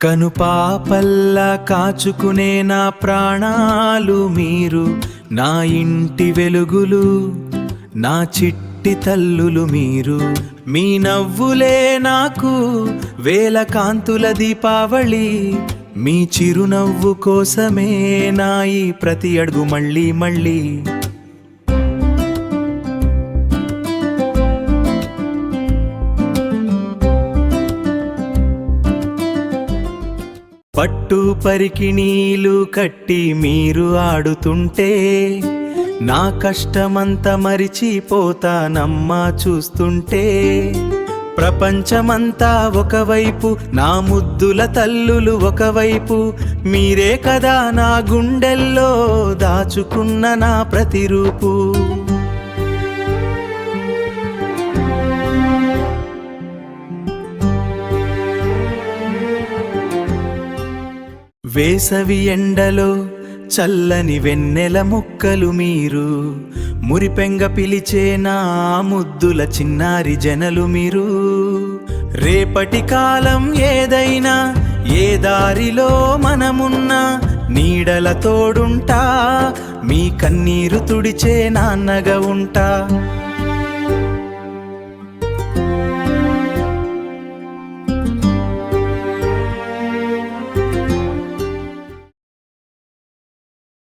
కనుపాపల్లా కాచుకునే నా ప్రాణాలు మీరు, నా ఇంటి వెలుగులు, నా చిట్టి తల్లులు మీరు. మీ నవ్వులే నాకు వేల కాంతుల దీపావళి, మీ చిరునవ్వు కోసమే నా ఈ ప్రతి అడుగు మళ్ళీ మళ్ళీ. పట్టు పరికిణీలు కట్టి మీరు ఆడుతుంటే నా కష్టమంతా మరిచిపోతానమ్మా చూస్తుంటే. ప్రపంచమంతా ఒకవైపు, నా ముద్దుల తల్లులు ఒకవైపు, మీరే కదా నా గుండెల్లో దాచుకున్న నా ప్రతిరూపు. వేసవి ఎండలో చల్లని వెన్నెల ముక్కలు మీరు, మురిపెంగ పిలిచే నా ముద్దుల చిన్నారి జనలు మీరు. రేపటి కాలం ఏదైనా, ఏ దారిలో మనమున్నా, నీడల తోడుంటా, మీ కన్నీరు తుడిచే నాన్నగా ఉంటా.